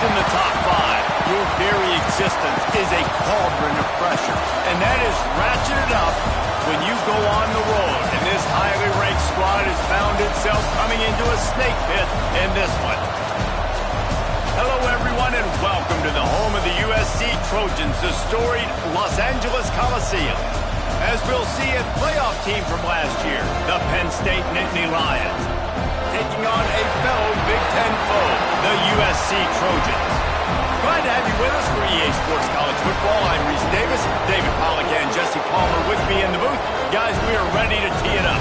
in the top 5. Your very existence is a cauldron of pressure, and that is ratcheted up when you go on the road. And this highly ranked squad has found itself coming into a snake pit in this one. Hello, everyone, and welcome to the home of the USC Trojans, the storied Los Angeles Coliseum. As we'll see, a playoff team from last year, the Penn State Nittany Lions, taking on a fellow Big Ten foe, the USC Trojans. Glad to have you with us for EA Sports College Football. I'm Reese Davis, David Pollack, and Jesse Palmer with me in the booth. Guys, we are ready to tee it up.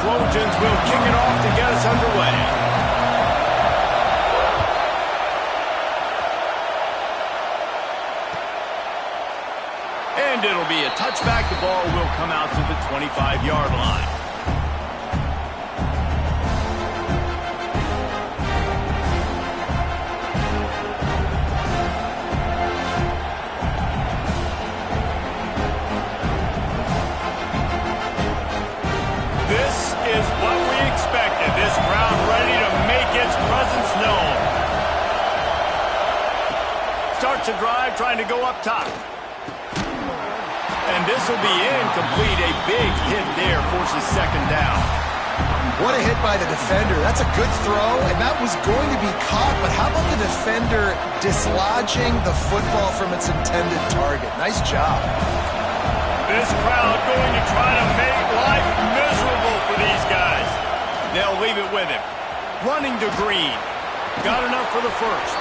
Trojans will kick it off to get us underway. And it'll be a touchback. The ball will come out to the 25-yard line. Is what we expected. This crowd ready to make its presence known. Starts a drive trying to go up top. And this will be incomplete. A big hit there forces second down. What a hit by the defender. That's a good throw, and that was going to be caught, but how about the defender dislodging the football from its intended target? Nice job. This crowd going to try to make life miserable for these guys. They'll leave it with him. Running to Green. Got enough for the first.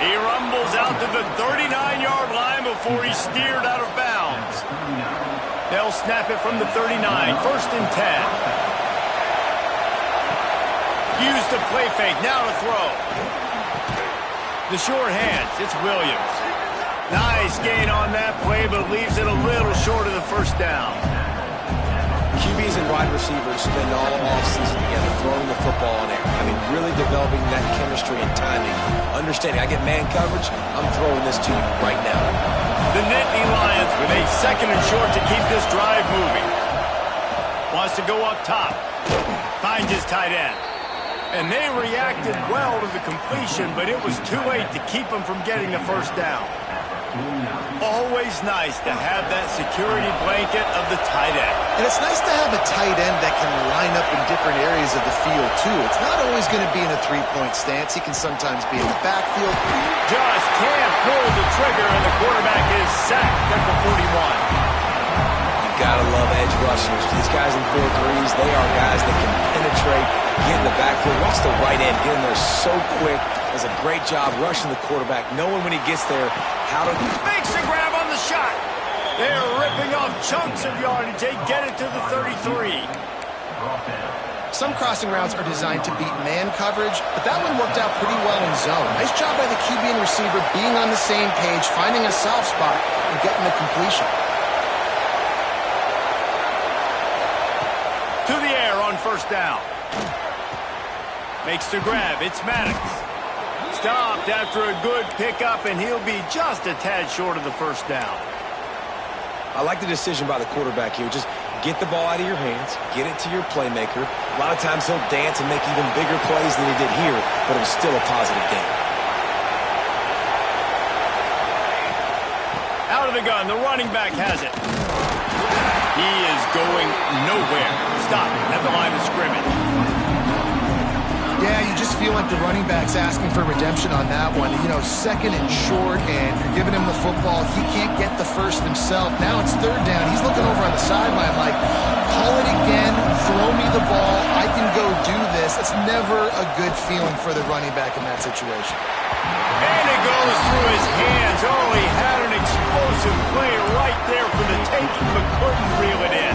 He rumbles out to the 39-yard line before he's steered out of bounds. They'll snap it from the 39. First and 10. Use the play fake. Now to throw. The short hands. It's Williams. Nice gain on that play, but leaves it a little short of the first down. QBs and wide receivers spend all offseason together throwing the football in air. I mean, really developing that chemistry and timing. Understanding, I get man coverage, I'm throwing this to you right now. The Nittany Lions with a second and short to keep this drive moving. Wants to go up top. Finds his tight end. And they reacted well to the completion, but it was too late to keep them from getting the first down. Always nice to have that security blanket of the tight end. And it's nice to have a tight end that can line up in different areas of the field, too. It's not always going to be in a three-point stance. He can sometimes be in the backfield. Just can't pull the trigger, and the quarterback is sacked at the 41. Gotta love edge rushers. These guys in 4-3s, they are guys that can penetrate, get in the backfield. Watch the right end get in there so quick. Does a great job rushing the quarterback, knowing when he gets there how to... Makes a grab on the shot. They're ripping off chunks of yardage. They get it to the 33. Some crossing routes are designed to beat man coverage, but that one worked out pretty well in zone. Nice job by the QB and receiver being on the same page, finding a soft spot, and getting the completion. To the air on first down. Makes the grab. It's Maddox. Stopped after a good pickup, and he'll be just a tad short of the first down. I like the decision by the quarterback here. Just get the ball out of your hands, get it to your playmaker. A lot of times he'll dance and make even bigger plays than he did here, but it was still a positive game. Out of the gun. The running back has it. He is going nowhere. Stop at the line of scrimmage. Yeah, you just feel like the running back's asking for redemption on that one. You know, second and short, and you're giving him the football. He can't get the first himself. Now it's third down. He's looking over on the sideline like, call it again, throw me the ball, I can go do this. It's never a good feeling for the running back in that situation. And it goes through his hands. Oh, he had an explosive play right there for the taking, but couldn't reel it in.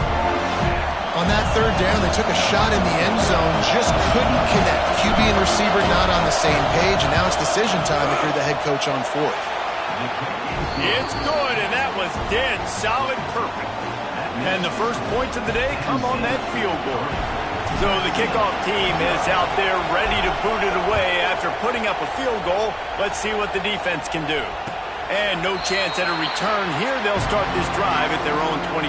On that third down, they took a shot in the end zone, just couldn't connect. QB and receiver not on the same page, and now it's decision time if you're the head coach on fourth. It's good, and that was dead solid perfect. And the first points of the day come on that field goal. So the kickoff team is out there ready to boot it away after putting up a field goal. Let's see what the defense can do. And no chance at a return here. They'll start this drive at their own 25.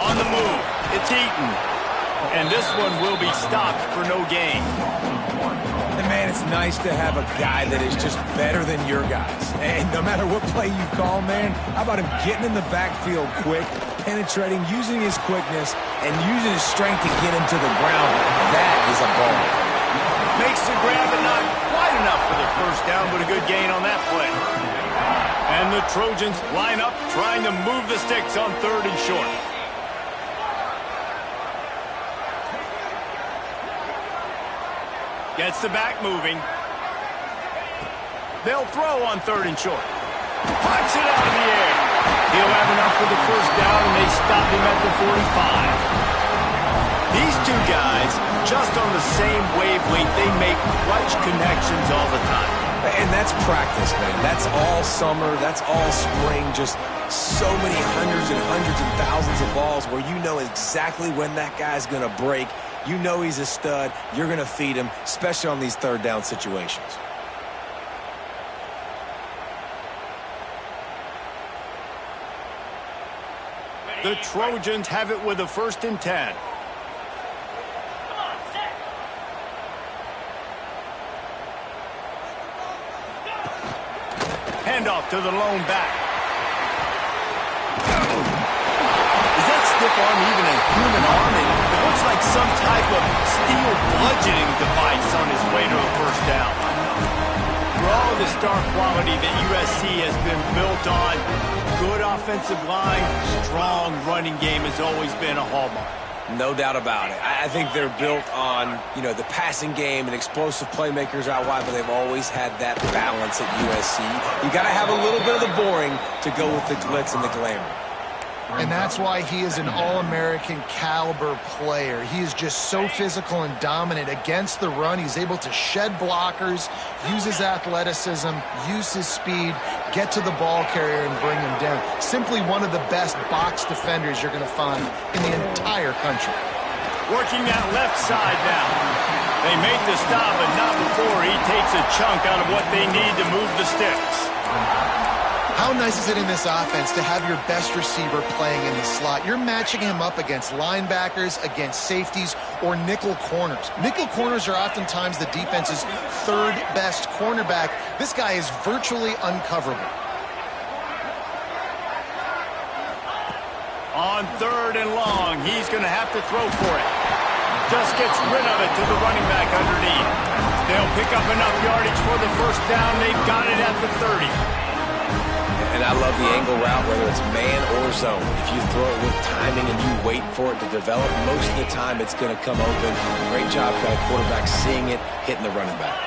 On the move, it's Eaton. And this one will be stopped for no gain. And man, it's nice to have a guy that is just better than your guys. And no matter what play you call, man, how about him getting in the backfield quick, penetrating, using his quickness, and using his strength to get him to the ground. That is a ball. Makes the grab and not quite enough for the first down, but a good gain on that play. And the Trojans line up trying to move the sticks on 3rd and short. Gets the back moving. They'll throw on 3rd and short. Punch it out of the air. He'll have enough for the first down, and they stop him at the 45. These two guys, just on the same wavelength, they make clutch connections all the time. And that's practice, man. That's all summer. That's all spring. Just so many hundreds and thousands of balls where you know exactly when that guy's going to break. You know he's a stud. You're going to feed him, especially on these 3rd down situations. The Trojans have it with a 1st and 10. Handoff to the lone back. Is that stiff arm even a human arm? It looks like some type of steel bludgeoning device on his way to a first down. For all the star quality that USC has been built on, good offensive line, strong running game has always been a hallmark. No doubt about it. I think they're built on, the passing game and explosive playmakers out wide, but they've always had that balance at USC. You got to have a little bit of the boring to go with the glitz and the glamour. And that's why he is an All-American caliber player. He is just so physical and dominant against the run. He's able to shed blockers, use his athleticism, use his speed, get to the ball carrier and bring him down. Simply one of the best box defenders you're going to find in the entire country. Working that left side now. They make the stop, but not before he takes a chunk out of what they need to move the sticks. How nice is it in this offense to have your best receiver playing in the slot? You're matching him up against linebackers, against safeties, or nickel corners. Nickel corners are oftentimes the defense's 3rd best cornerback. This guy is virtually uncoverable. On 3rd and long, he's going to have to throw for it. Just gets rid of it to the running back underneath. They'll pick up enough yardage for the first down. They've got it at the 30. And I love the angle route, whether it's man or zone. If you throw it with timing and you wait for it to develop, most of the time it's going to come open. Great job by the quarterback seeing it, hitting the running back.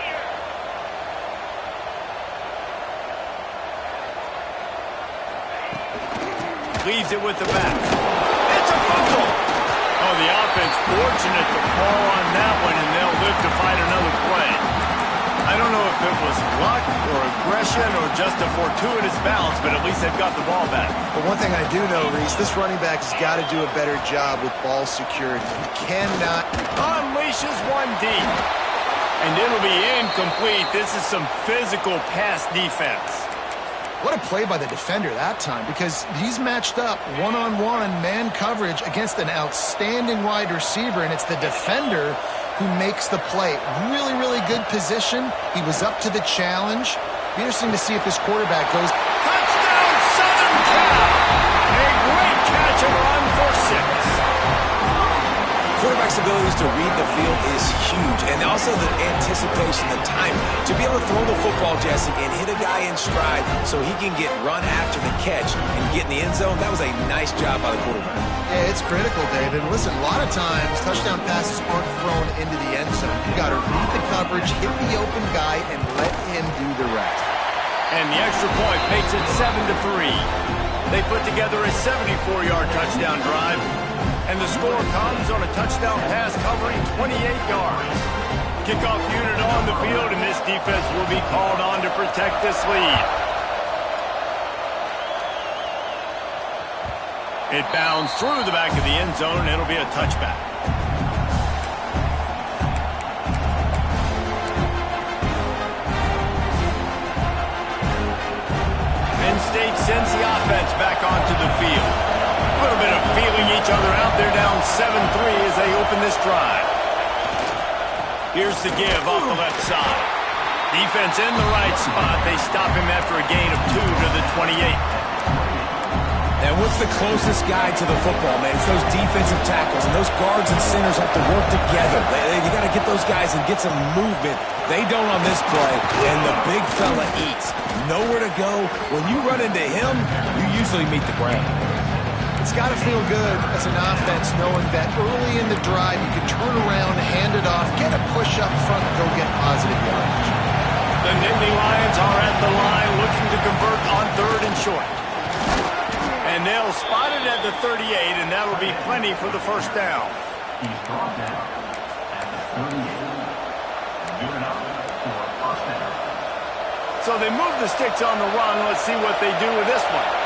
Leaves it with the back. It's a fumble. Oh, the offense fortunate to fall on that one, and they'll live to fight another play. I don't know if it was luck or aggression or just a fortuitous bounce, but at least they've got the ball back. But one thing I do know, Reese, this running back has got to do a better job with ball security. He cannot... Unleashes one deep. And it'll be incomplete. This is some physical pass defense. What a play by the defender that time, because he's matched up one-on-one man coverage against an outstanding wide receiver, and it's the defender who makes the play. Really, really good position. He was up to the challenge. Be interesting to see if this quarterback goes. Touchdown, Southern Cal! A great catch and run for 6. Quarterback's abilities to read the field is huge, and also the anticipation, the timing. To be able to throw the football, Jesse, and hit a guy in stride so he can get run after the catch and get in the end zone, that was a nice job by the quarterback. Yeah, it's critical, David. Listen, a lot of times touchdown passes aren't thrown into the end zone. You got to read the coverage, hit the open guy, and let him do the rest. And the extra point makes it 7-3. They put together a 74-yard touchdown drive. And the score comes on a touchdown pass covering 28 yards. Kickoff unit on the field, and this defense will be called on to protect this lead. It bounds through the back of the end zone, and it'll be a touchback. Penn State sends the offense back onto the field. A little bit of feeling each other out. They're down 7-3 as they open this drive. Here's the give off the left side. Defense in the right spot. They stop him after a gain of 2 to the 28. And what's the closest guy to the football, man? It's those defensive tackles, and those guards and centers have to work together. You got to get those guys and get some movement. They don't on this play, and the big fella eats. Nowhere to go. When you run into him, you usually meet the ground. It's got to feel good as an offense knowing that early in the drive you can turn around, hand it off, get a push up front, and go get positive yardage. The Nittany Lions are at the line looking to convert on 3rd and short. And they'll spot it at the 38, and that'll be plenty for the first down. He's brought down at the 38. Unit up for first down. So they move the sticks on the run. Let's see what they do with this one.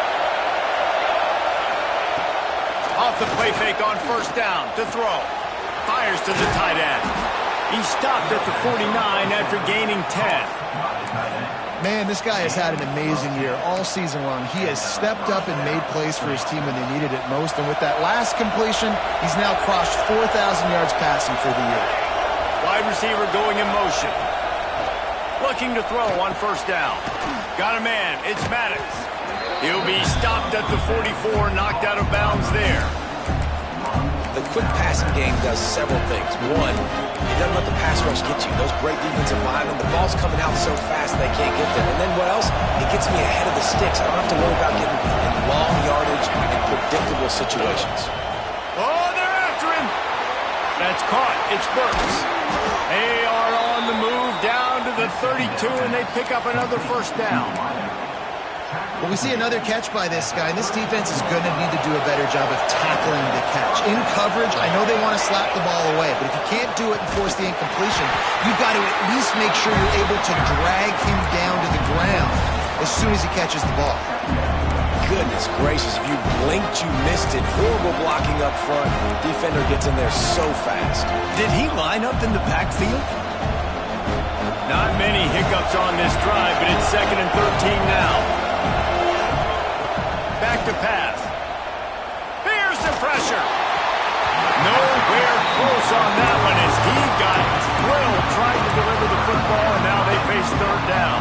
Off the play fake on first down to throw. Fires to the tight end. He stopped at the 49 after gaining 10. Man, this guy has had an amazing year all season long. He has stepped up and made plays for his team when they needed it most. And with that last completion, he's now crossed 4,000 yards passing for the year. Wide receiver going in motion. Looking to throw on first down. Got a man. It's Maddox. He'll be stopped at the 44, knocked out of bounds there. The quick passing game does several things. One, it doesn't let the pass rush get you. Those great defensive linemen, the ball's coming out so fast they can't get there. And then what else? It gets me ahead of the sticks. I don't have to worry about getting in long yardage and predictable situations. Oh, they're after him. That's caught. It's Burks. They are on the move down to the 32, and they pick up another first down. Well, we see another catch by this guy, and this defense is going to need to do a better job of tackling the catch. In coverage, I know they want to slap the ball away, but if you can't do it and force the incompletion, you've got to at least make sure you're able to drag him down to the ground as soon as he catches the ball. Goodness gracious, if you blinked, you missed it. Horrible blocking up front. Defender gets in there so fast. Did he line up in the backfield? Not many hiccups on this drive, but it's 2nd and 13 now. Back to pass. Here's the pressure. Nowhere close on that one as he got drilled trying to deliver the football, and now they face 3rd down.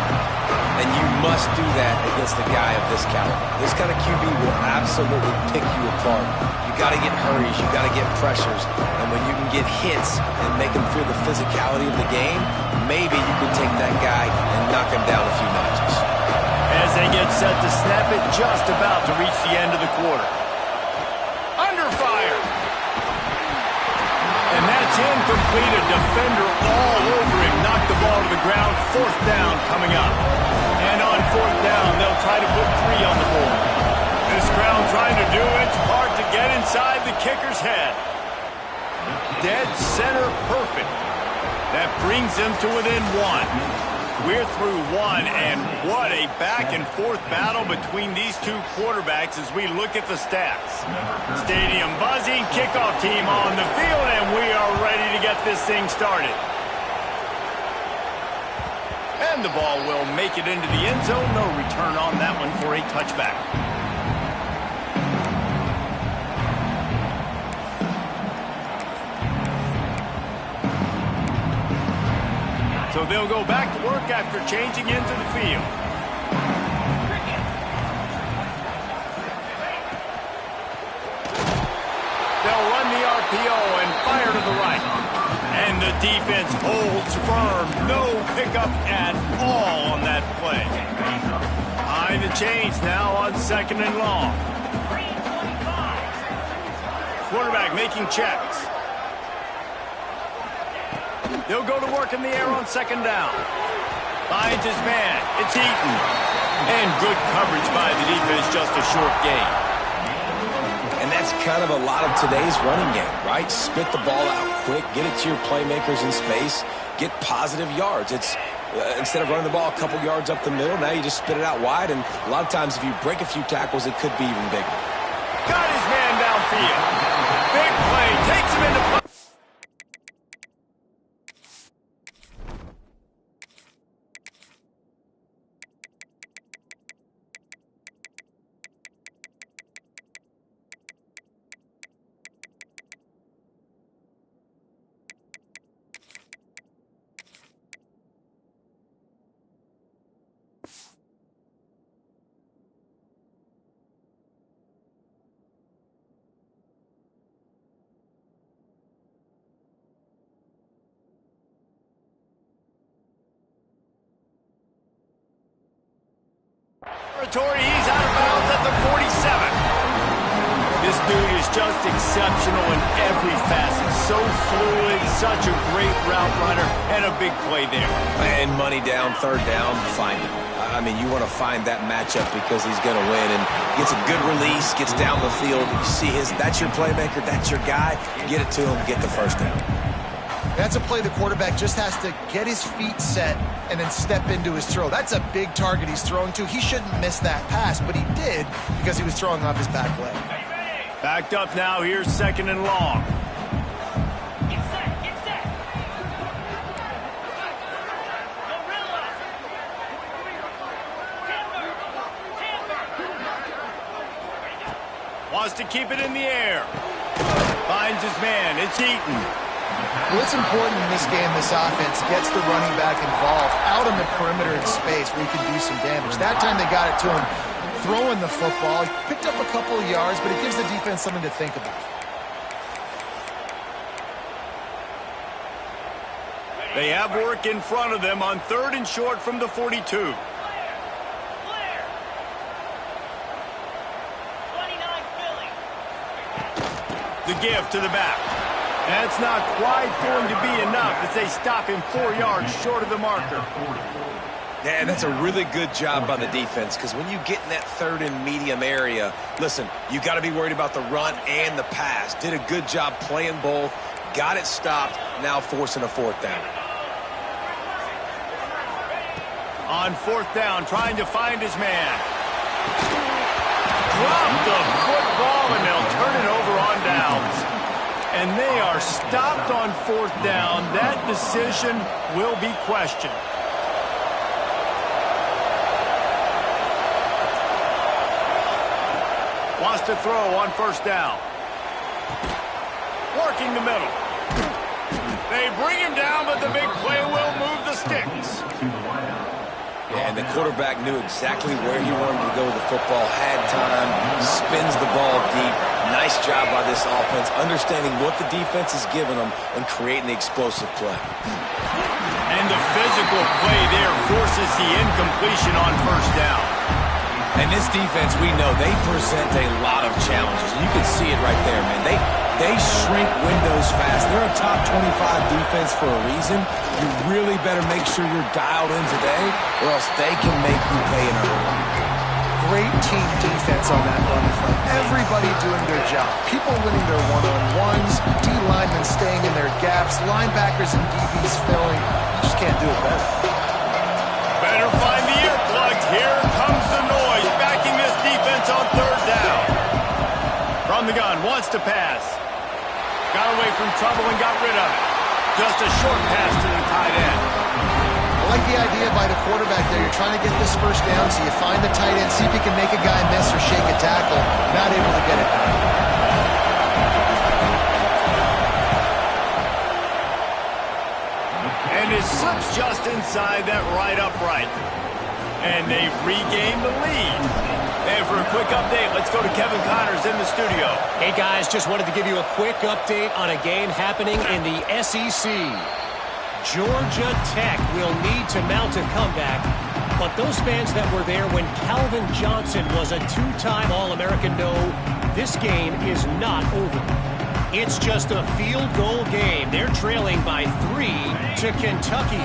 And you must do that against a guy of this caliber. This kind of QB will absolutely pick you apart. You got to get hurries, you got to get pressures, and when you can get hits and make him feel the physicality of the game, maybe you can take that guy and knock him down a few notches. As they get set to snap it, just about to reach the end of the quarter. Under fire. And that's incomplete. A defender all over him. Knocked the ball to the ground. 4th down coming up. And on 4th down, they'll try to put 3 on the board. This crowd trying to do it. It's hard to get inside the kicker's head. Dead center perfect. That brings them to within 1. We're through 1, and what a back-and-forth battle between these two quarterbacks as we look at the stats. Stadium buzzing, kickoff team on the field, and we are ready to get this thing started. And the ball will make it into the end zone. No return on that one for a touchback. So they'll go back to work after changing into the field. They'll run the RPO and fire to the right. And the defense holds firm. No pickup at all on that play. Behind the chains now on 2nd and long. Quarterback making checks. They'll go to work in the air on 2nd down. Finds his man. It's Eaton. And good coverage by the defense, just a short gain. And that's kind of a lot of today's running game, right? Spit the ball out quick, get it to your playmakers in space, get positive yards. It's instead of running the ball a couple yards up the middle, now you just spit it out wide, and a lot of times if you break a few tackles, it could be even bigger. Got his man downfield. Big play, takes him into play. He's out of bounds at the 47. This dude is just exceptional in every facet. So fluid, such a great route runner, and a big play there. And money down, third down, find him. I mean, you want to find that matchup because he's going to win, and gets a good release, gets down the field. You see that's your playmaker, that's your guy. Get it to him, get the first down. That's a play the quarterback just has to get his feet set and then step into his throw. That's a big target he's throwing to. He shouldn't miss that pass, but he did because he was throwing off his back leg. Backed up now. Here's second and long. Get set, get set. Wants to keep it in the air. Finds his man. It's Eaton. Well, it's important in this game, this offense gets the running back involved out on the perimeter in space where he can do some damage. That time they got it to him throwing the football. He picked up a couple of yards, but it gives the defense something to think about. They have work in front of them on third and short from the 42. Clear. 29 Philly. The give to the back. That's not quite going to be enough as they stop him 4 yards short of the marker. Yeah, that's a really good job by the defense because when you get in that third and medium area, listen, you got to be worried about the run and the pass. Did a good job playing both, got it stopped, now forcing a fourth down. On fourth down, trying to find his man. Drop the football, and they'll turn it over on downs. And they are stopped on fourth down. That decision will be questioned. Wants to throw on first down. Working the middle. They bring him down, but the big play will move the sticks. Yeah, and the quarterback knew exactly where he wanted to go with the football, had time, spins the ball deep. Nice job by this offense, understanding what the defense is giving them and creating the explosive play. And the physical play there forces the incompletion on first down. And this defense, we know, they present a lot of challenges. You can see it right there, man. They shrink windows fast. They're a top 25 defense for a reason. You really better make sure you're dialed in today, or else they can make you pay in a hurry. Great team defense on that run front. Everybody doing their job. People winning their one-on-ones, D-linemen staying in their gaps, linebackers and DBs filling. You just can't do it better. Better find the earplugs. Here comes the noise, backing this defense on third down. From the gun, wants to pass. Got away from trouble and got rid of it. Just a short pass to the tight end. I like the idea by the quarterback there. You're trying to get this first down, so you find the tight end, see if he can make a guy miss or shake a tackle. Not able to get it done. And it slips just inside that right upright. And they've regained the lead. And for a quick update, let's go to Kevin Connors in the studio. Hey, guys, just wanted to give you a quick update on a game happening in the SEC. Georgia Tech will need to mount a comeback, but those fans that were there when Calvin Johnson was a two-time All-American know this game is not over. It's just a field goal game. They're trailing by 3 to Kentucky.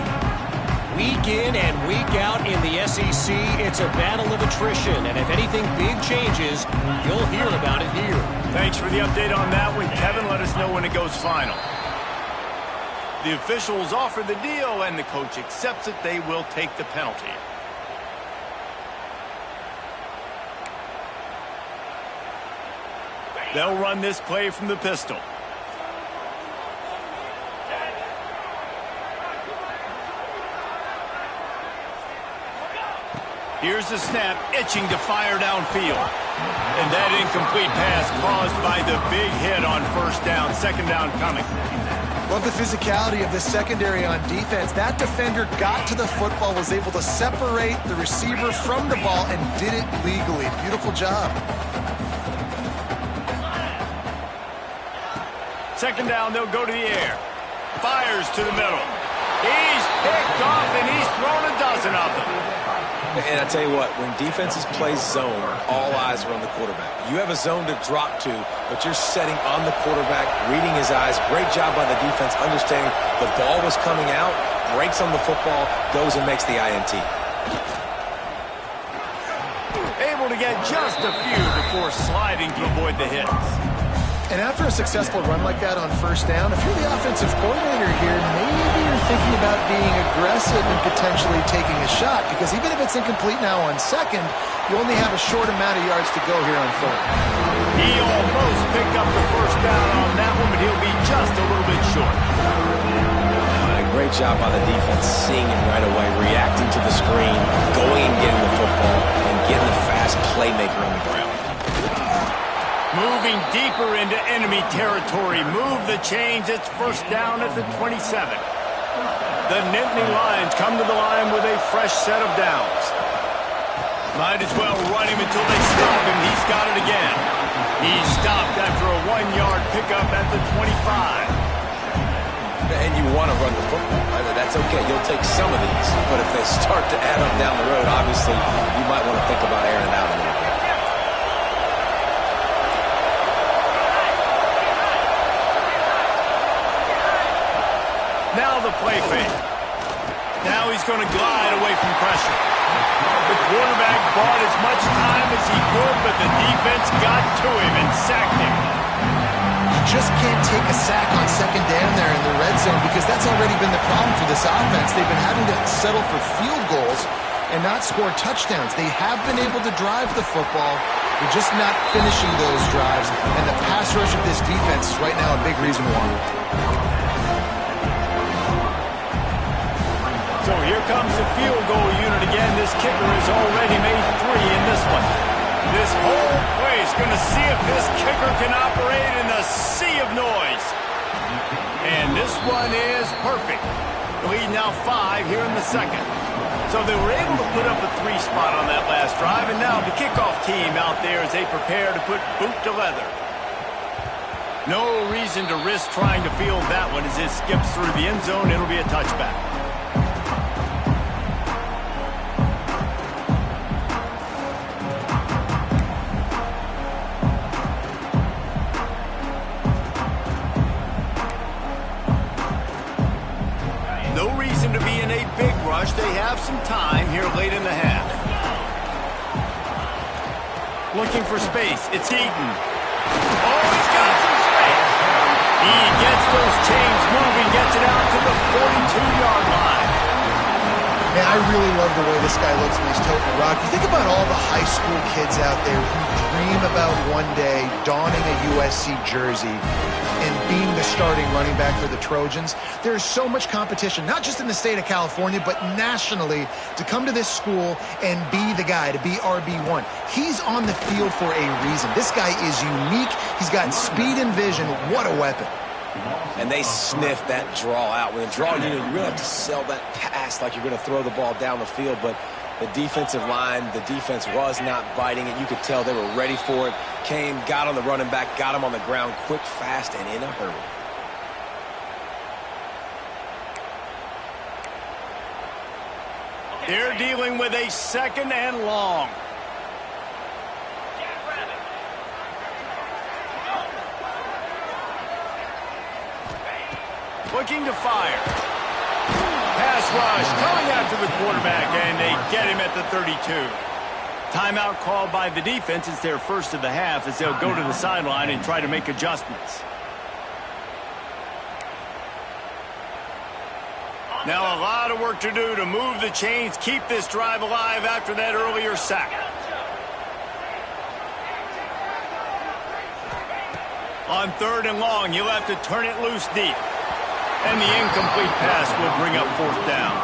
Week in and week out in the SEC, it's a battle of attrition, and if anything big changes, you'll hear about it here. Thanks for the update on that one, Kevin. Let us know when it goes final. The officials offer the deal, and the coach accepts it. They will take the penalty. They'll run this play from the pistol. Here's the snap, itching to fire downfield. And that incomplete pass caused by the big hit on first down. Second down coming. Love the physicality of the secondary on defense. That defender got to the football, was able to separate the receiver from the ball, and did it legally. Beautiful job. Second down, they'll go to the air. Fires to the middle. He's picked off, and he's thrown a dozen of them. And I tell you what, when defenses play zone, all eyes are on the quarterback. You have a zone to drop to, but you're setting on the quarterback, reading his eyes. Great job by the defense, understanding the ball was coming out, breaks on the football, goes and makes the INT. Able to get just a few before sliding to avoid the hits. And after a successful run like that on first down, if you're the offensive coordinator here, maybe you're thinking about being aggressive and potentially taking a shot, because even if it's incomplete now on second, you only have a short amount of yards to go here on third. He almost picked up the first down on that one, but he'll be just a little bit short. And a great job by the defense, seeing it right away, reacting to the screen, going and getting the football, and getting the fast playmaker on the ground. Moving deeper into enemy territory. Move the chains. It's first down at the 27. The Nittany Lions come to the line with a fresh set of downs. Might as well run him until they stop him. He's got it again. He's stopped after a 1-yard pickup at the 25. And you want to run the football. That's okay. You'll take some of these. But if they start to add up down the road, obviously, you might want to think about airing it out a little bit. Now the play fake. Now he's going to glide away from pressure. The quarterback bought as much time as he could, but the defense got to him and sacked him. You just can't take a sack on second down there in the red zone, because that's already been the problem for this offense. They've been having to settle for field goals and not score touchdowns. They have been able to drive the football. They're just not finishing those drives, and the pass rush of this defense is right now a big reason why. So here comes the field goal unit again. This kicker has already made 3 in this one. This whole play is going to see if this kicker can operate in a sea of noise. And this one is perfect. Lead now 5 here in the second. So they were able to put up a 3 spot on that last drive, and now the kickoff team out there as they prepare to put boot to leather. No reason to risk trying to field that one as it skips through the end zone. It'll be a touchback. They have some time here late in the half. Looking for space. It's Eaton. Oh, he's got some space. He gets those chains moving, gets it out to the 42-yard line. Man, I really love the way this guy looks when he's toting the rock. You think about all the high school kids out there who dream about one day donning a USC jersey and being the starting running back for the Trojans. There's so much competition, not just in the state of California, but nationally, to come to this school and be the guy, to be RB1. He's on the field for a reason. This guy is unique. He's got speed and vision. What a weapon. And they sniff that draw out. With a draw unit, you really have to sell that pass like you're going to throw the ball down the field. But the defensive line, the defense was not biting it. You could tell they were ready for it. Came, got on the running back, got him on the ground quick, fast, and in a hurry. They're dealing with a second and long. Looking to fire. Pass Pass rush coming after the quarterback, and they get him at the 32. Timeout called by the defense. It's their first of the half as they'll go to the sideline and try to make adjustments. Now a lot of work to do to move the chains, keep this drive alive after that earlier sack. On 3rd and long, you'll have to turn it loose deep. And the incomplete pass will bring up 4th down.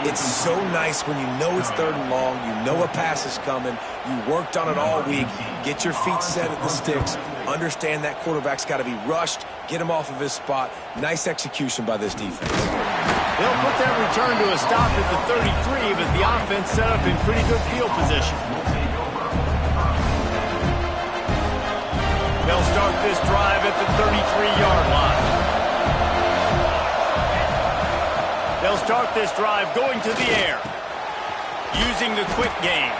It's so nice when you know it's 3rd and long, you know a pass is coming, you worked on it all week, get your feet set at the sticks, understand that quarterback's got to be rushed, get him off of his spot. Nice execution by this defense. They'll put that return to a stop at the 33, but the offense set up in pretty good field position. They'll start this drive at the 33-yard line. They'll start this drive going to the air, using the quick game.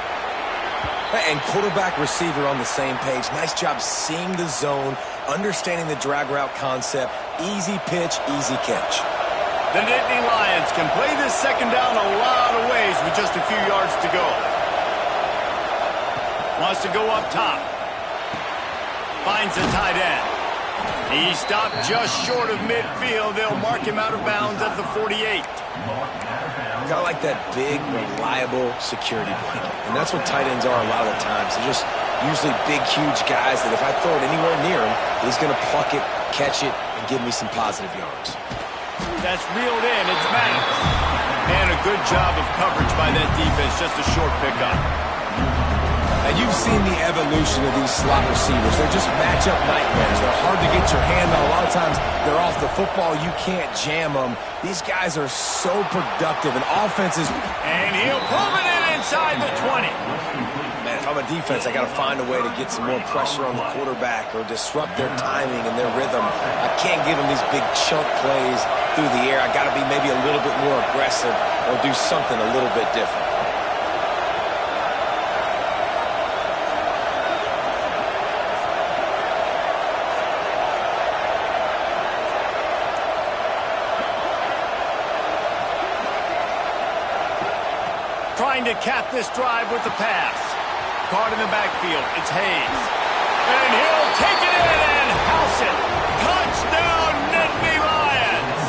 And quarterback receiver on the same page. Nice job seeing the zone, understanding the drag route concept. Easy pitch, easy catch. The Nittany Lions can play this second down a lot of ways with just a few yards to go. Wants to go up top. Finds the tight end. He stopped just short of midfield. They'll mark him out of bounds at the 48. Kind of like that big, reliable security blanket. And that's what tight ends are a lot of the times. They're just usually big, huge guys that if I throw it anywhere near him, he's going to pluck it, catch it, and give me some positive yards. That's reeled in. It's Matt. And a good job of coverage by that defense. Just a short pickup. Now, you've seen the evolution of these slot receivers. They're just matchup nightmares. They're hard to get your hand on. A lot of times, they're off the football. You can't jam them. These guys are so productive, and offenses... And he'll pull it in inside the 20. Man, if I'm a defense, I got to find a way to get some more pressure on the quarterback or disrupt their timing and their rhythm. I can't give them these big chunk plays through the air. I got to be maybe a little bit more aggressive or do something a little bit different. Trying to cap this drive with the pass. Caught in the backfield. It's Hayes. And he'll take it in and house it. Touchdown, Nittany Lions.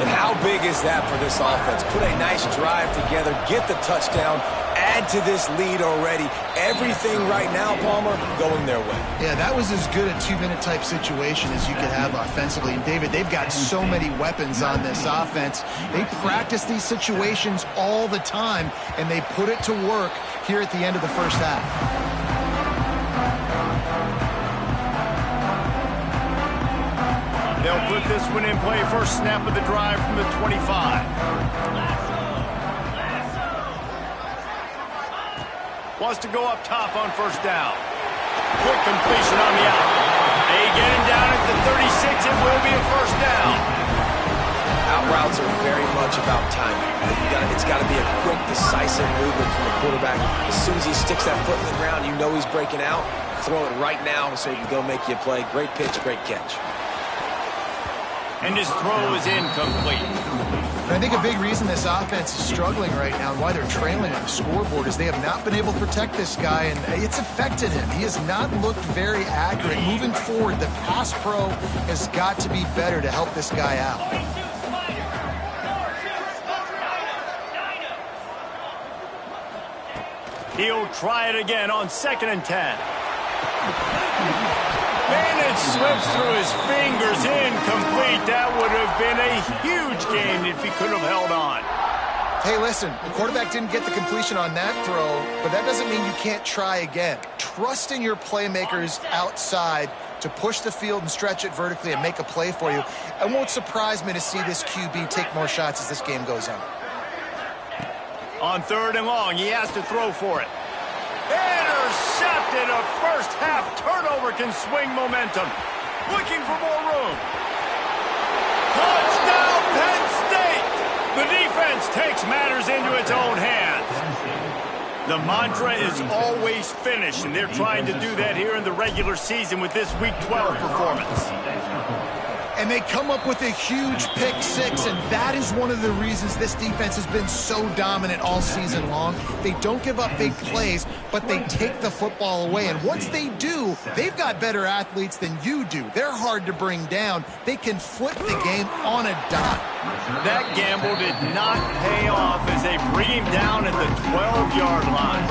And how big is that for this offense? Put a nice drive together, get the touchdown, add to this lead already. Everything right now, Palmer, going their way. Yeah, that was as good a 2-minute type situation as you could have offensively. And, David, they've got so many weapons on this offense. They practice these situations all the time, and they put it to work here at the end of the first half. They'll put this one in play. First snap of the drive from the 25. Wants to go up top on first down. Quick completion on the out. They get him down at the 36. It will be a first down. Out routes are very much about timing. It's got to be a quick, decisive movement from the quarterback. As soon as he sticks that foot in the ground, you know he's breaking out. Throw it right now so he can go make you a play. Great pitch, great catch. And his throw is incomplete. I think a big reason this offense is struggling right now and why they're trailing on the scoreboard is they have not been able to protect this guy, and it's affected him. He has not looked very accurate. Moving forward, the pass pro has got to be better to help this guy out. He'll try it again on 2nd and 10. And it slips through his fingers, incomplete. That would have been a huge gain if he could have held on. Hey, listen, the quarterback didn't get the completion on that throw, but that doesn't mean you can't try again. Trust in your playmakers outside to push the field and stretch it vertically and make a play for you. It won't surprise me to see this QB take more shots as this game goes on. On 3rd and long, he has to throw for it. Intercepted. A first half turnover can swing momentum. Looking for more room. Touchdown, Penn State. The defense takes matters into its own hands. The mantra is always finish, and they're trying to do that here in the regular season with this Week 12 performance. And they come up with a huge pick six, and that is one of the reasons this defense has been so dominant all season long. They don't give up big plays, but they take the football away. And once they do, they've got better athletes than you do. They're hard to bring down. They can flip the game on a dime. That gamble did not pay off as they bring him down at the 12-yard line.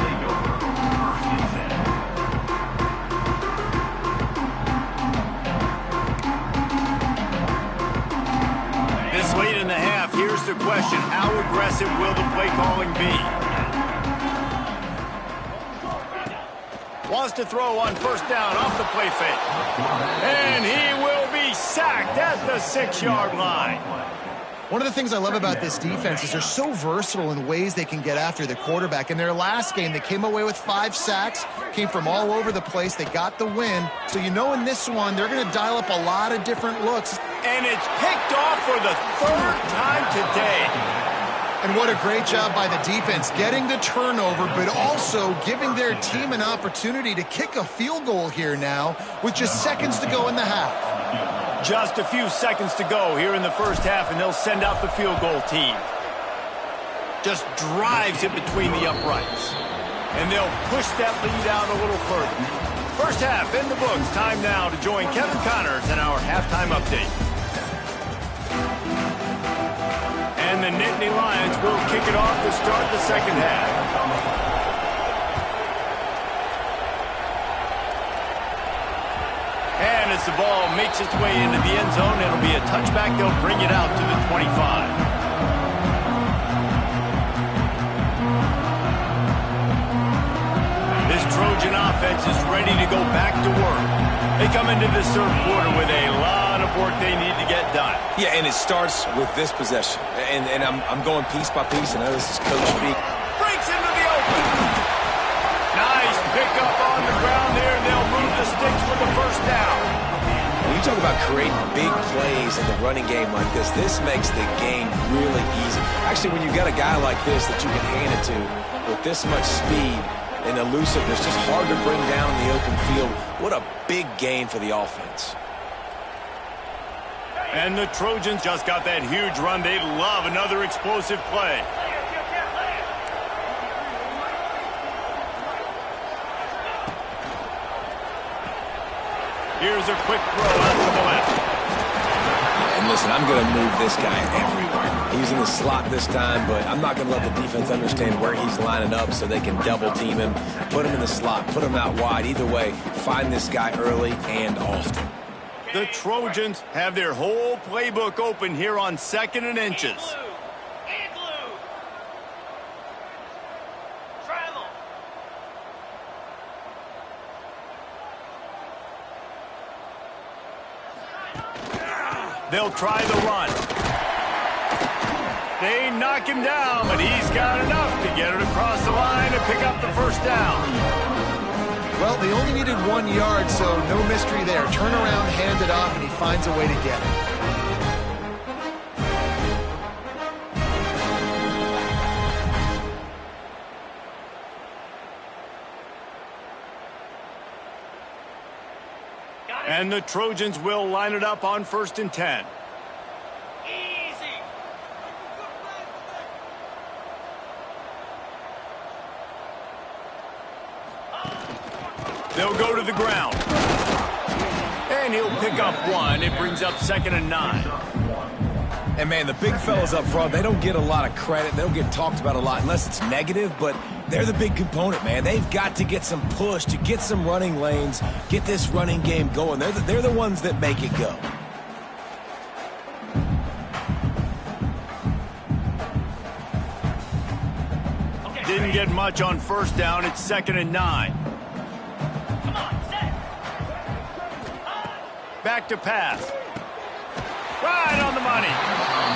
This late in the half, here's the question. How aggressive will the play calling be? Wants to throw on first down off the play fake. And he will be sacked at the 6-yard line. One of the things I love about this defense is they're so versatile in ways they can get after the quarterback. In their last game, they came away with 5 sacks, came from all over the place. They got the win. So you know in this one, they're going to dial up a lot of different looks. And it's picked off for the 3rd time today. And what a great job by the defense, getting the turnover, but also giving their team an opportunity to kick a field goal here now with just seconds to go in the half. Just a few seconds to go here in the first half, and they'll send out the field goal team. Just drives it between the uprights. And they'll push that lead out a little further. First half in the books. Time now to join Kevin Connors in our halftime update. And the Nittany Lions will kick it off to start the second half. And as the ball makes its way into the end zone, it'll be a touchback. They'll bring it out to the 25. This Trojan offense is ready to go back to work. They come into this third quarter with a lot of work they need to get done. Yeah, and it starts with this possession. And I'm going piece by piece. I know this is coach speak. Breaks into the open. Nice pickup on the ground there. They'll move the sticks for the first down. When you talk about creating big plays in the running game like this makes the game really easy. Actually, when you've got a guy like this that you can hand it to with this much speed and elusiveness, just hard to bring down in the open field. What a big gain for the offense. And the Trojans just got that huge run. They'd love another explosive play. Here's a quick throw out to the left. And listen, I'm going to move this guy everywhere. He's in the slot this time, but I'm not going to let the defense understand where he's lining up so they can double team him, put him in the slot, put him out wide. Either way, find this guy early and often. The Trojans have their whole playbook open here on 2nd and inches. They'll try the run. They knock him down, but he's got enough to get it across the line and pick up the first down. Well, they only needed 1 yard, so no mystery there. Turn around, hand it off, and he finds a way to get it. And the Trojans will line it up on 1st and 10. Easy. They'll go to the ground. And he'll pick up 1. It brings up 2nd and 9. And, man, the big fellas up front, they don't get a lot of credit. They don't get talked about a lot unless it's negative, but they're the big component, man. They've got to get some push, to get some running lanes, get this running game going. They're the ones that make it go. Didn't get much on first down. It's 2nd and 9. Come on, set. Back to pass. Right on the money.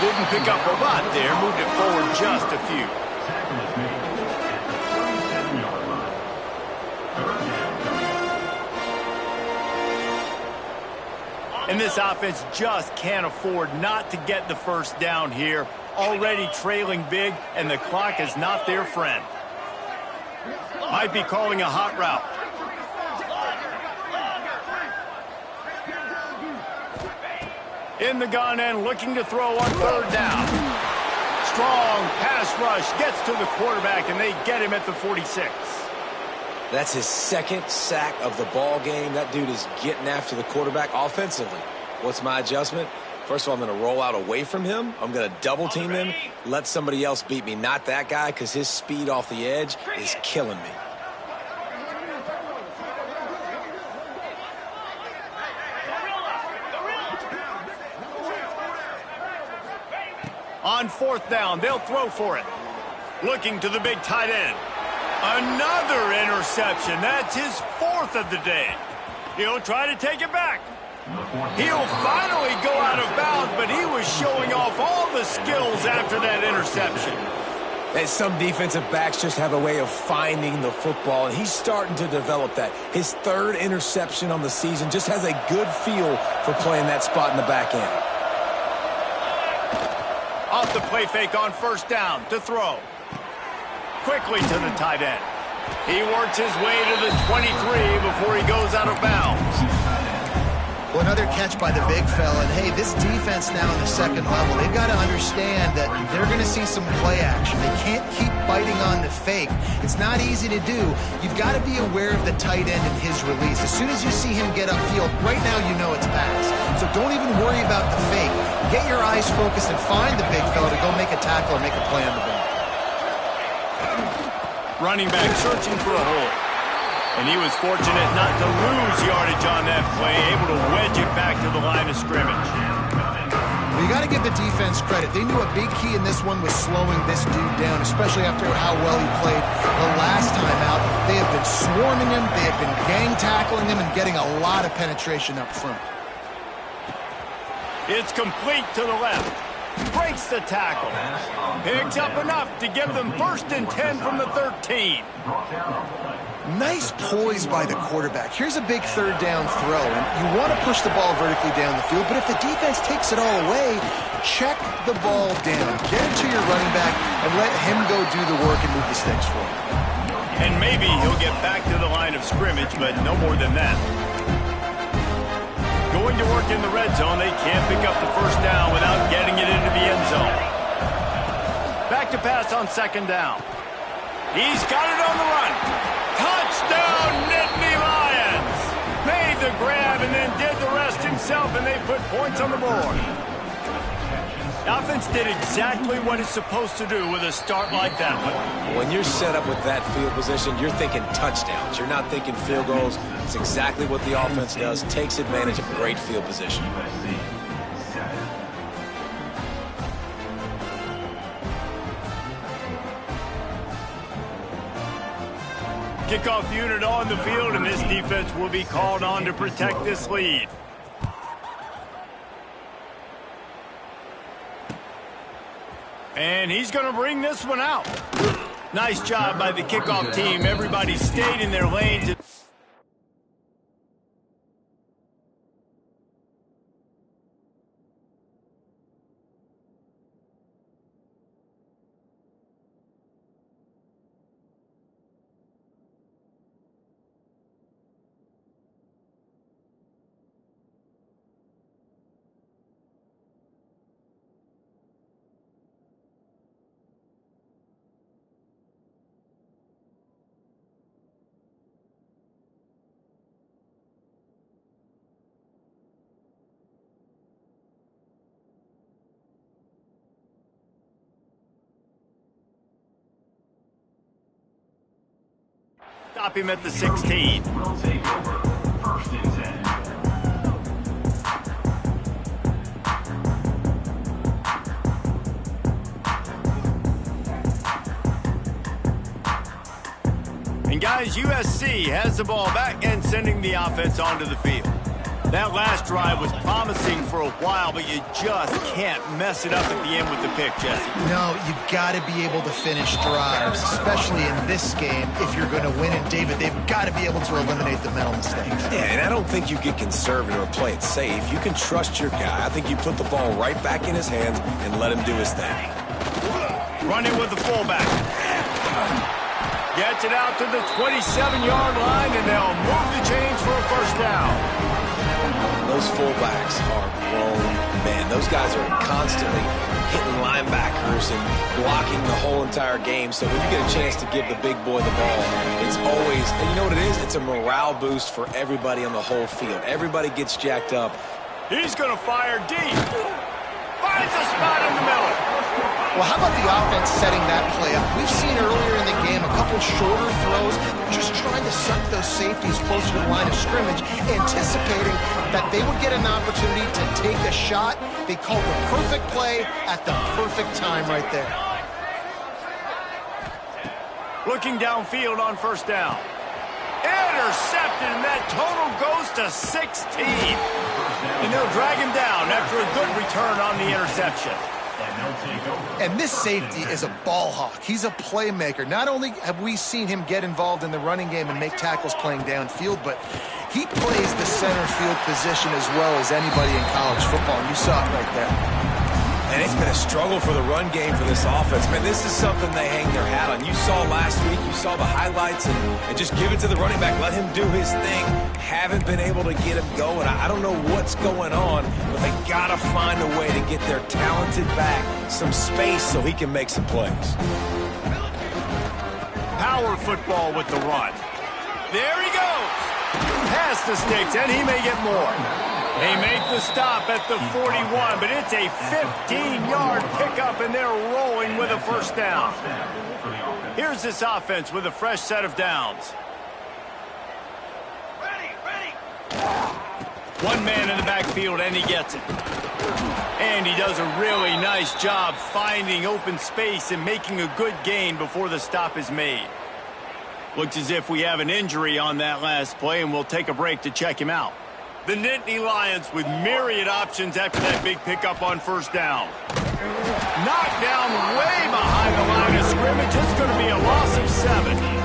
Didn't pick up a lot there. Moved it forward just a few. Tackle is made at the 37-yard line. Third down. And this offense just can't afford not to get the first down here. Already trailing big, and the clock is not their friend. Might be calling a hot route. In the gun and looking to throw on third down. Strong pass rush gets to the quarterback, and they get him at the 46. That's his second sack of the ball game. That dude is getting after the quarterback offensively. What's my adjustment? First of all, I'm going to roll out away from him. I'm going to double team him, let somebody else beat me, not that guy, because his speed off the edge is killing me. On fourth down, they'll throw for it. Looking to the big tight end. Another interception. That's his fourth of the day. He'll try to take it back. He'll finally go out of bounds, but he was showing off all the skills after that interception. And some defensive backs just have a way of finding the football, and he's starting to develop that. His third interception on the season, just has a good feel for playing that spot in the back end. Off the play fake on first down to throw. Quickly to the tight end. He works his way to the 23 before he goes out of bounds. Well, another catch by the big fella. And, hey, this defense now in the second level, they've got to understand that they're going to see some play action. They can't keep biting on the fake. It's not easy to do. You've got to be aware of the tight end and his release. As soon as you see him get upfield, right now you know it's pass. So don't even worry about the fake. Get your eyes focused and find the big fella to go make a tackle or make a play on the ball. Running back searching for a hole. And he was fortunate not to lose yardage on that play, able to wedge it back to the line of scrimmage. Well, you got to give the defense credit. They knew a big key in this one was slowing this dude down, especially after how well he played the last time out. They have been swarming him, they have been gang tackling him, and getting a lot of penetration up front. It's complete to the left. Breaks the tackle. Picks up enough to give them 1st and 10 from the 13. Nice poise by the quarterback. Here's a big third down throw, and you want to push the ball vertically down the field, but if the defense takes it all away, check the ball down. Get it to your running back and let him go do the work and move the sticks for him. And maybe he'll get back to the line of scrimmage, but no more than that. Going to work in the red zone, they can't pick up the first down without getting it into the end zone. Back to pass on second down. He's got it on the run. Touchdown, Nittany Lions! Made the grab and then did the rest himself, and they put points on the board. The offense did exactly what it's supposed to do with a start like that one. When you're set up with that field position, you're thinking touchdowns. You're not thinking field goals. It's exactly what the offense does. Takes advantage of great field position. Kickoff unit on the field, and this defense will be called on to protect this lead. And he's going to bring this one out. Nice job by the kickoff team. Everybody stayed in their lanes. Stop him at the 16. Will take over 1st and 10. And guys, USC has the ball back and sending the offense onto the field. That last drive was promising for a while, but you just can't mess it up at the end with the pick, Jesse. No, you got to be able to finish drives, especially in this game. If you're going to win it, David, they've got to be able to eliminate the mental mistakes. Yeah, and I don't think you get conservative or play it safe. You can trust your guy. I think you put the ball right back in his hands and let him do his thing. Running with the fullback. Gets it out to the 27-yard line, and they'll move the chains for a first down. Those fullbacks are grown men. Those guys are constantly hitting linebackers and blocking the whole entire game. So when you get a chance to give the big boy the ball, it's always, and you know what it is? It's a morale boost for everybody on the whole field. Everybody gets jacked up. He's going to fire deep. Finds a spot in the middle. Well, how about the offense setting that play up? We've seen earlier in the game a couple shorter throws. They're just trying to suck those safeties closer to the line of scrimmage, anticipating that they would get an opportunity to take a shot. They called the perfect play at the perfect time right there. Looking downfield on first down. Intercepted, and that total goes to 16. And they'll drag him down after a good return on the interception. And this safety is a ball hawk. He's a playmaker. Not only have we seen him get involved in the running game and make tackles playing downfield, but he plays the center field position as well as anybody in college football. And you saw it right there. And it's been a struggle for the run game for this offense. Man, this is something they hang their hat on. You saw last week, you saw the highlights, and just give it to the running back. Let him do his thing. Haven't been able to get him going. I don't know what's going on, but they got to find a way to get their talented back some space so he can make some plays. Power football with the run. There he goes. Past the sticks, and he may get more. They make the stop at the 41, but it's a 15-yard pickup, and they're rolling with a first down. Here's this offense with a fresh set of downs. One man in the backfield, and he gets it. And he does a really nice job finding open space and making a good gain before the stop is made. Looks as if we have an injury on that last play, and we'll take a break to check him out. The Nittany Lions with myriad options after that big pickup on first down. Knocked down way behind the line of scrimmage. It's going to be a loss of 7.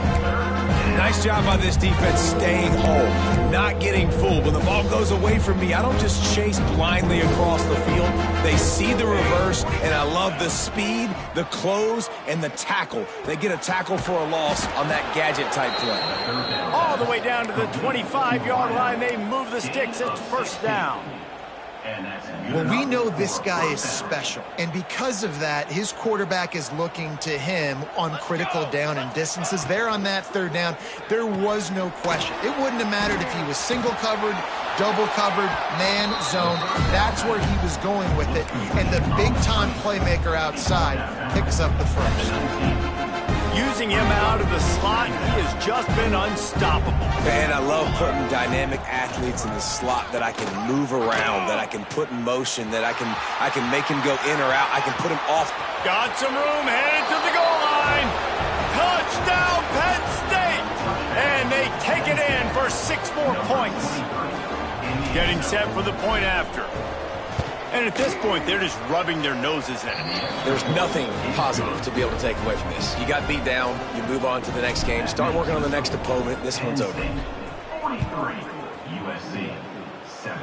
Nice job by this defense staying home, not getting fooled. When the ball goes away from me, I don't just chase blindly across the field. They see the reverse, and I love the speed, the close, and the tackle. They get a tackle for a loss on that gadget-type play. All the way down to the 25-yard line. They move the sticks. It's first down. Well, we know this guy is special, and because of that, his quarterback is looking to him on critical down and distances. There on that third down, there was no question. It wouldn't have mattered if he was single covered, double covered, man, zone. That's where he was going with it, and the big-time playmaker outside picks up the first. Using him out of the slot, he has just been unstoppable. Man, I love putting dynamic athletes in the slot that I can move around, that I can put in motion, that I can make him go in or out. I can put him off. Got some room, headed to the goal line. Touchdown, Penn State! And they take it in for 6 more points. Getting set for the point after. And at this point, they're just rubbing their noses in it. There's nothing positive to be able to take away from this. You got beat down, you move on to the next game, start working on the next opponent. This one's over. 43, USC 7.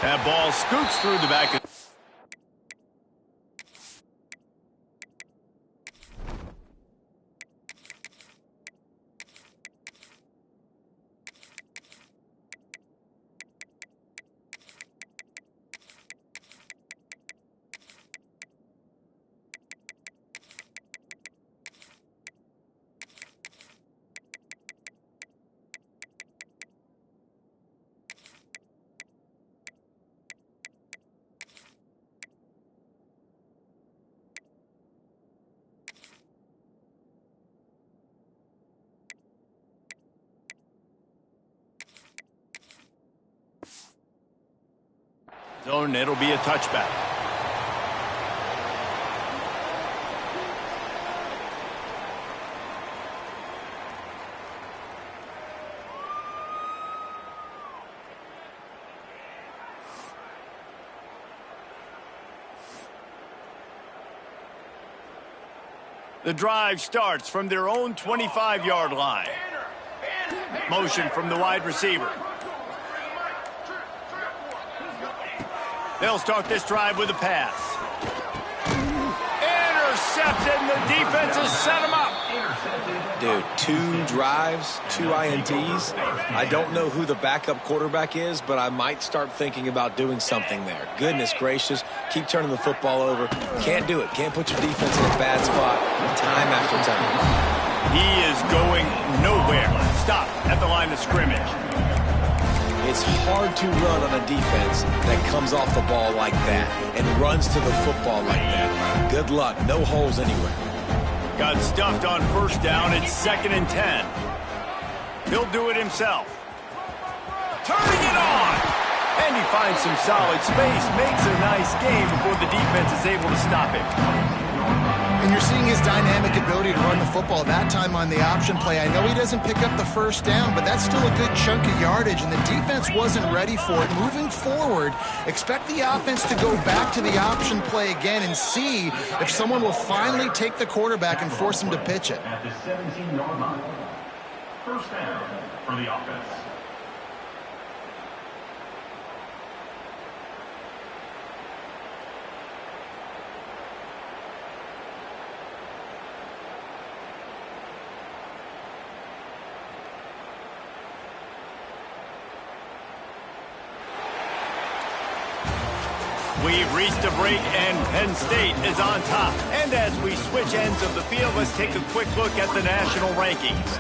That ball scoots through the back of... zone. It'll be a touchback. The drive starts from their own 25-yard line. Motion from the wide receiver. They'll start this drive with a pass. Intercepted, and the defense has set him up. Dude, 2 drives, 2 INTs. I don't know who the backup quarterback is, but I might start thinking about doing something there. Goodness gracious. Keep turning the football over. Can't do it. Can't put your defense in a bad spot time after time. He is going nowhere. Stop at the line of scrimmage. It's hard to run on a defense that comes off the ball like that and runs to the football like that. Good luck. No holes anywhere. Got stuffed on first down. It's 2nd and 10. He'll do it himself. Turning it on. And he finds some solid space. Makes a nice game before the defense is able to stop him. And you're seeing his dynamic ability to run the football, that time on the option play. I know he doesn't pick up the first down, but that's still a good chunk of yardage, and the defense wasn't ready for it. Moving forward, expect the offense to go back to the option play again and see if someone will finally take the quarterback and force him to pitch it. At the 17-yard line. First down for the offense. We've reached a break, and Penn State is on top. And as we switch ends of the field, let's take a quick look at the national rankings.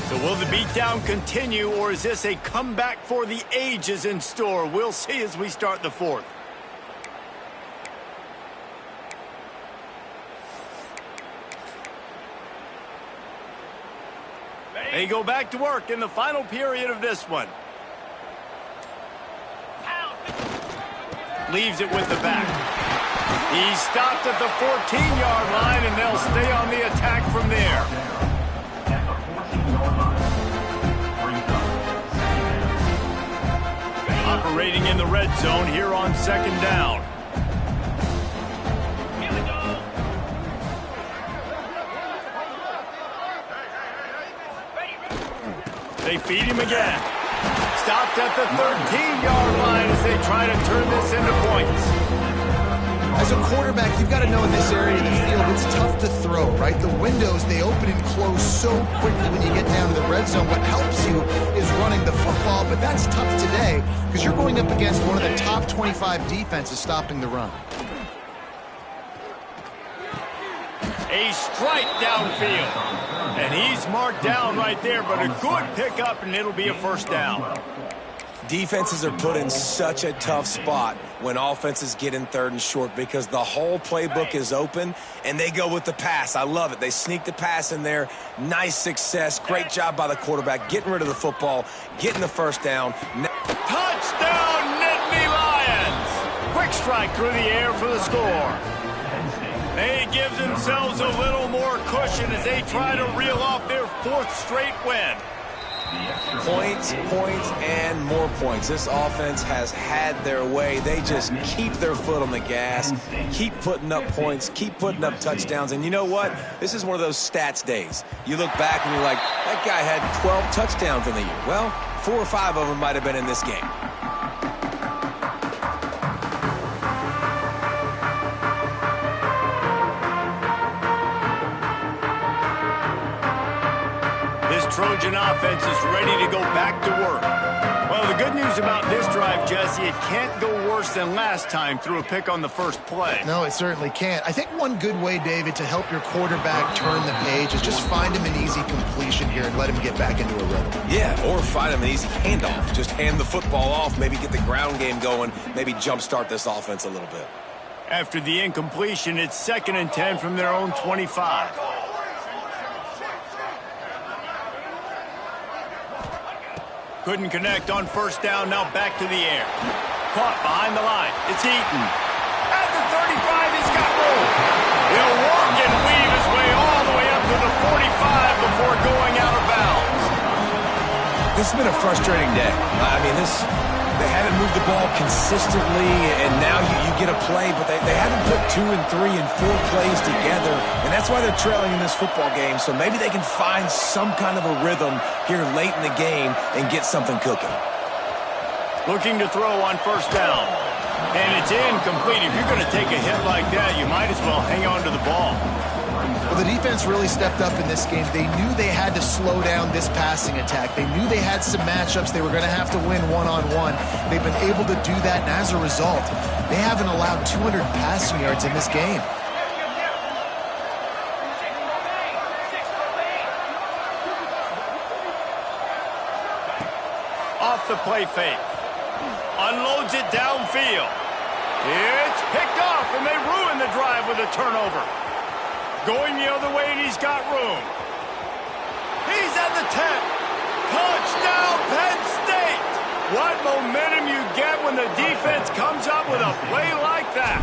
So will the beatdown continue, or is this a comeback for the ages in store? We'll see as we start the 4th. They go back to work in the final period of this one. Leaves it with the back. He's stopped at the 14-yard line, and they'll stay on the attack from there. At the 14-yard line. Operating in the red zone here on 2nd down. Here we go. They feed him again. Stopped at the 13-yard line as they try to turn this into points. As a quarterback, you've got to know in this area of the field, it's tough to throw, right? The windows, they open and close so quickly when you get down to the red zone. What helps you is running the football, but that's tough today because you're going up against one of the top 25 defenses stopping the run. A strike downfield. And he's marked down right there, but a good pickup, and it'll be a first down. Defenses are put in such a tough spot when offenses get in 3rd and short because the whole playbook is open, and they go with the pass. I love it. They sneak the pass in there. Nice success. Great job by the quarterback getting rid of the football, getting the first down. Touchdown, Nittany Lions! Quick strike through the air for the score. They give themselves a little more cushion as they try to reel off their 4th straight win. Points, points, and more points. This offense has had their way. They just keep their foot on the gas, keep putting up points, keep putting up touchdowns. And you know what? This is one of those stats days. You look back and you're like, that guy had 12 touchdowns in the year. Well, 4 or 5 of them might have been in this game. Trojan offense is ready to go back to work. Well, the good news about this drive, Jesse, it can't go worse than last time through a pick on the first play. No, it certainly can't. I think one good way, David, to help your quarterback turn the page is just find him an easy completion here and let him get back into a rhythm. Yeah, or find him an easy handoff. Just hand the football off, maybe get the ground game going, maybe jumpstart this offense a little bit. After the incompletion, it's 2nd and 10 from their own 25. Couldn't connect on first down, now back to the air. Caught behind the line. It's Eaton. At the 35, he's got room. He'll work and weave his way all the way up to the 45 before going out of bounds. This has been a frustrating day. I mean, they haven't moved the ball consistently, and now you get a play, but they haven't put 2 and 3 and 4 plays together, and that's why they're trailing in this football game. So maybe they can find some kind of a rhythm here late in the game and get something cooking. Looking to throw on first down. And it's incomplete. If you're going to take a hit like that, you might as well hang on to the ball. Well, the defense really stepped up in this game. They knew they had to slow down this passing attack. They knew they had some matchups they were going to have to win one-on-one. They've been able to do that, and as a result, they haven't allowed 200 passing yards in this game. Off the play fake. Unloads it downfield. It's picked off, and they ruin the drive with a turnover. Going the other way, and he's got room. He's at the 10. Touchdown, Penn State! What momentum you get when the defense comes up with a play like that.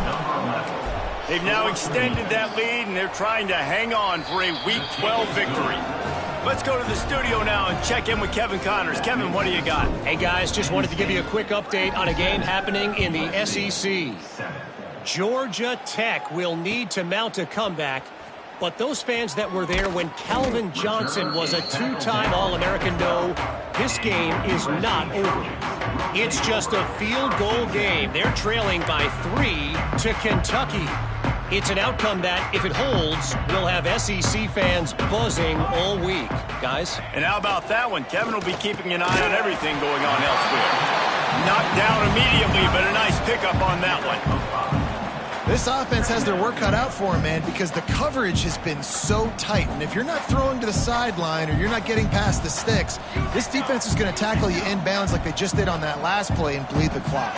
They've now extended that lead, and they're trying to hang on for a Week 12 victory. Let's go to the studio now and check in with Kevin Connors. Kevin, what do you got? Hey, guys, just wanted to give you a quick update on a game happening in the SEC. Georgia Tech will need to mount a comeback, but those fans that were there when Calvin Johnson was a two-time All-American know this game is not over. It's just a field goal game. They're trailing by 3 to Kentucky. It's an outcome that, if it holds, will have SEC fans buzzing all week. Guys? And how about that one? Kevin will be keeping an eye on everything going on elsewhere. Knocked down immediately, but a nice pickup on that one. This offense has their work cut out for them, man, because the coverage has been so tight. And if you're not throwing to the sideline or you're not getting past the sticks, this defense is going to tackle you inbounds like they just did on that last play and bleed the clock.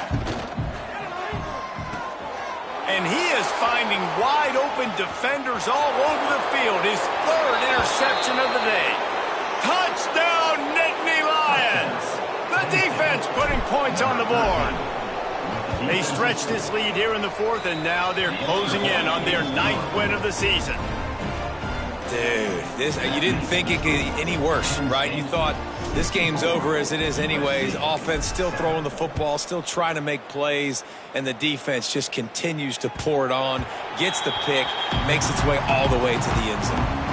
And he is finding wide-open defenders all over the field. His third interception of the day. Touchdown, Nittany Lions! The defense putting points on the board. They stretched this lead here in the fourth, and now they're closing in on their 9th win of the season. Dude, you didn't think it could get any worse, right? You thought this game's over as it is anyways. Offense still throwing the football, still trying to make plays, and the defense just continues to pour it on, gets the pick, makes its way all the way to the end zone.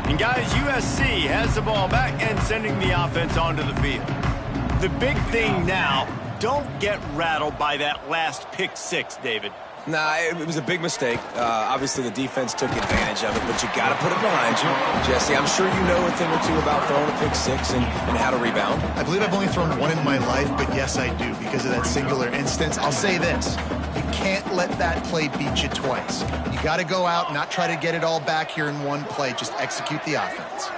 And guys, USC has the ball back and sending the offense onto the field. The big thing now, don't get rattled by that last pick six, David. Nah, it was a big mistake. Obviously, the defense took advantage of it, but you got to put it behind you. Jesse, I'm sure you know a thing or two about throwing a pick six and how to rebound. I believe I've only thrown one in my life, but yes, I do because of that singular instance. I'll say this. You can't let that play beat you twice. You got to go out and not try to get it all back here in one play. Just execute the offense.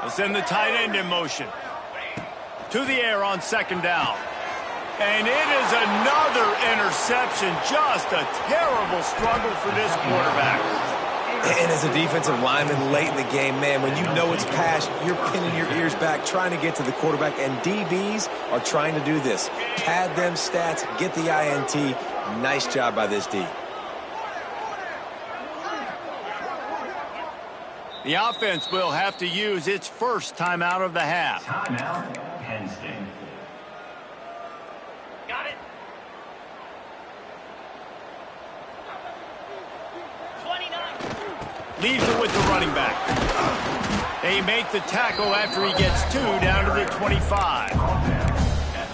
They'll send the tight end in motion. To the air on second down. And it is another interception. Just a terrible struggle for this quarterback. And as a defensive lineman late in the game, man, when you know it's past, you're pinning your ears back, trying to get to the quarterback. And DBs are trying to do this. Pad them stats, get the INT. Nice job by this D. The offense will have to use its first timeout of the half. Timeout, Penn State. Got it. 29. Leaves it with the running back. They make the tackle after he gets 2 down to the 25.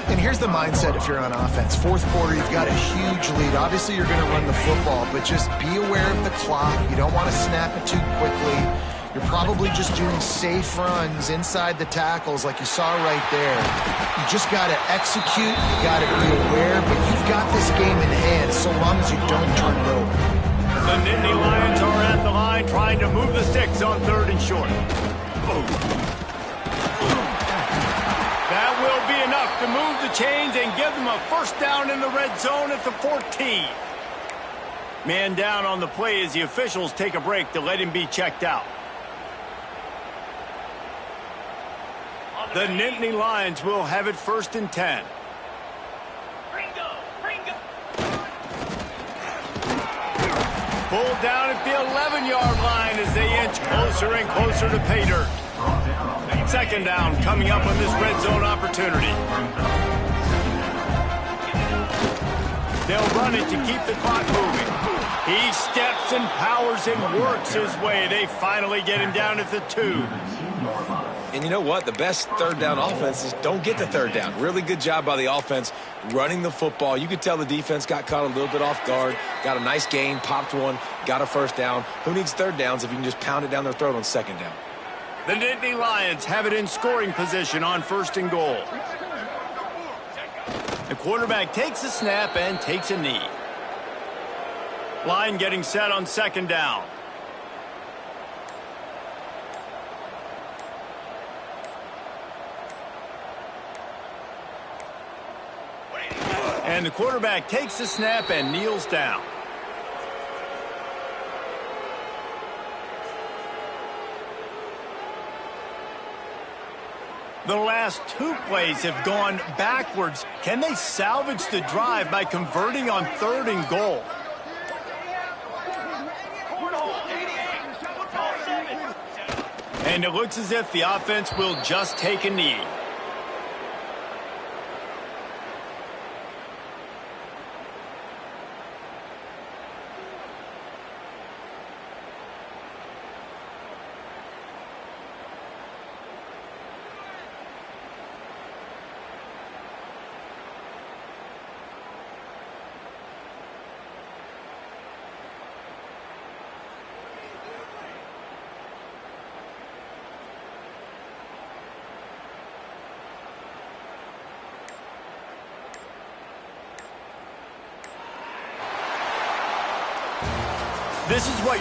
And here's the mindset if you're on offense. Fourth quarter, you've got a huge lead. Obviously, you're going to run the football, but just be aware of the clock. You don't want to snap it too quickly. You're probably just doing safe runs inside the tackles like you saw right there. You just got to execute. You got to be aware, but you've got this game in hand so long as you don't turn it over. The Nittany Lions are at the line trying to move the sticks on 3rd and short. That will be enough to move the chains and give them a first down in the red zone at the 14. Man down on the play as the officials take a break to let him be checked out. The Nittany Lions will have it 1st and 10. Ringo, Ringo. Pulled down at the 11-yard line as they inch closer and closer to pay dirt. 2nd down coming up on this red zone opportunity. They'll run it to keep the clock moving. He steps and powers and works his way. They finally get him down at the 2. And you know what? The best third down offenses don't get to third down. Really good job by the offense running the football. You could tell the defense got caught a little bit off guard, got a nice gain, popped one, got a first down. Who needs third downs if you can just pound it down their throat on second down? The Nittany Lions have it in scoring position on 1st and goal. The quarterback takes a snap and takes a knee. Line getting set on 2nd down. And the quarterback takes the snap and kneels down. The last 2 plays have gone backwards. Can they salvage the drive by converting on 3rd and goal? And it looks as if the offense will just take a knee. This is what